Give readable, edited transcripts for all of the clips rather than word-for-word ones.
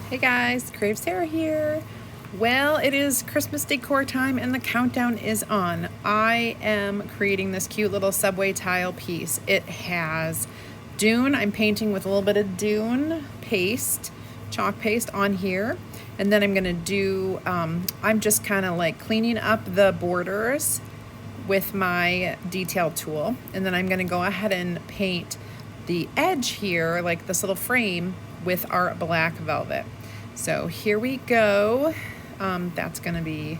Hey guys, CreativeSarah here. Well, it is Christmas decor time and the countdown is on. I am creating this cute little subway tile piece. It has Dune. I'm painting with a little bit of Dune paste, chalk paste on here. And then I'm gonna do, I'm just kind of like cleaning up the borders with my detail tool. And then I'm gonna go ahead and paint the edge here, like this little frame, with our black velvet. So here we go. That's gonna be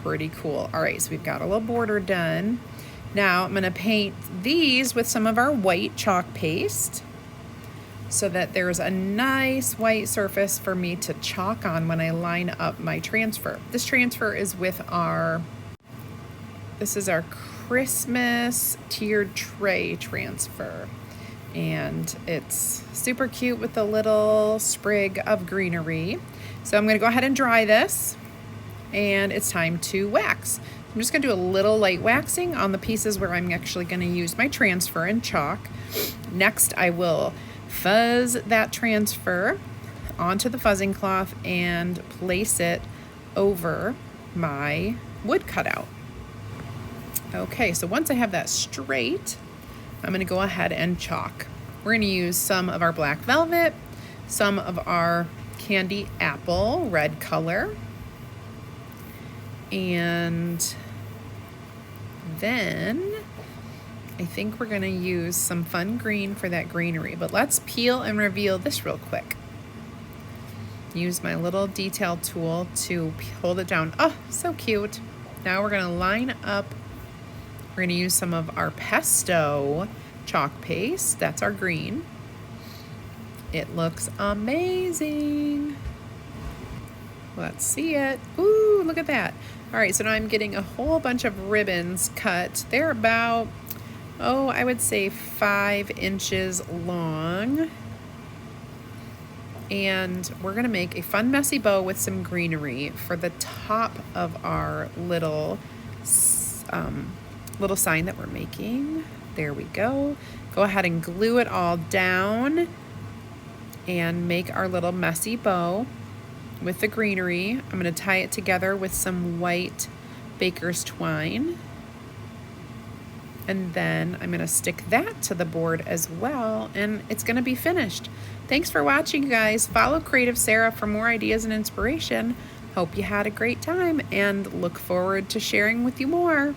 pretty cool. All right, so we've got a little border done. Now I'm gonna paint these with some of our white chalk paste so that there's a nice white surface for me to chalk on when I line up my transfer. This transfer is with this is our Christmas tiered tray transfer. And it's super cute with a little sprig of greenery. So I'm gonna go ahead and dry this, and it's time to wax. I'm just gonna do a little light waxing on the pieces where I'm actually gonna use my transfer and chalk. Next, I will fuzz that transfer onto the fuzzing cloth and place it over my wood cutout. Okay, so once I have that straight, I'm gonna go ahead and chalk. We're gonna use some of our black velvet, some of our candy apple red color, and then I think we're gonna use some fun green for that greenery, but let's peel and reveal this real quick. Use my little detail tool to hold it down. Oh, so cute. Now we're gonna line up. We're gonna use some of our pesto chalk paste. That's our green. It looks amazing. Let's see it. Ooh, look at that. All right, so now I'm getting a whole bunch of ribbons cut. They're about, I would say 5 inches long. And we're gonna make a fun messy bow with some greenery for the top of our little sign that we're making. There we go. Go ahead and glue it all down and make our little messy bow with the greenery. I'm gonna tie it together with some white baker's twine. And then I'm gonna stick that to the board as well, and it's gonna be finished. Thanks for watching, guys. Follow CreativeSarah for more ideas and inspiration. Hope you had a great time and look forward to sharing with you more.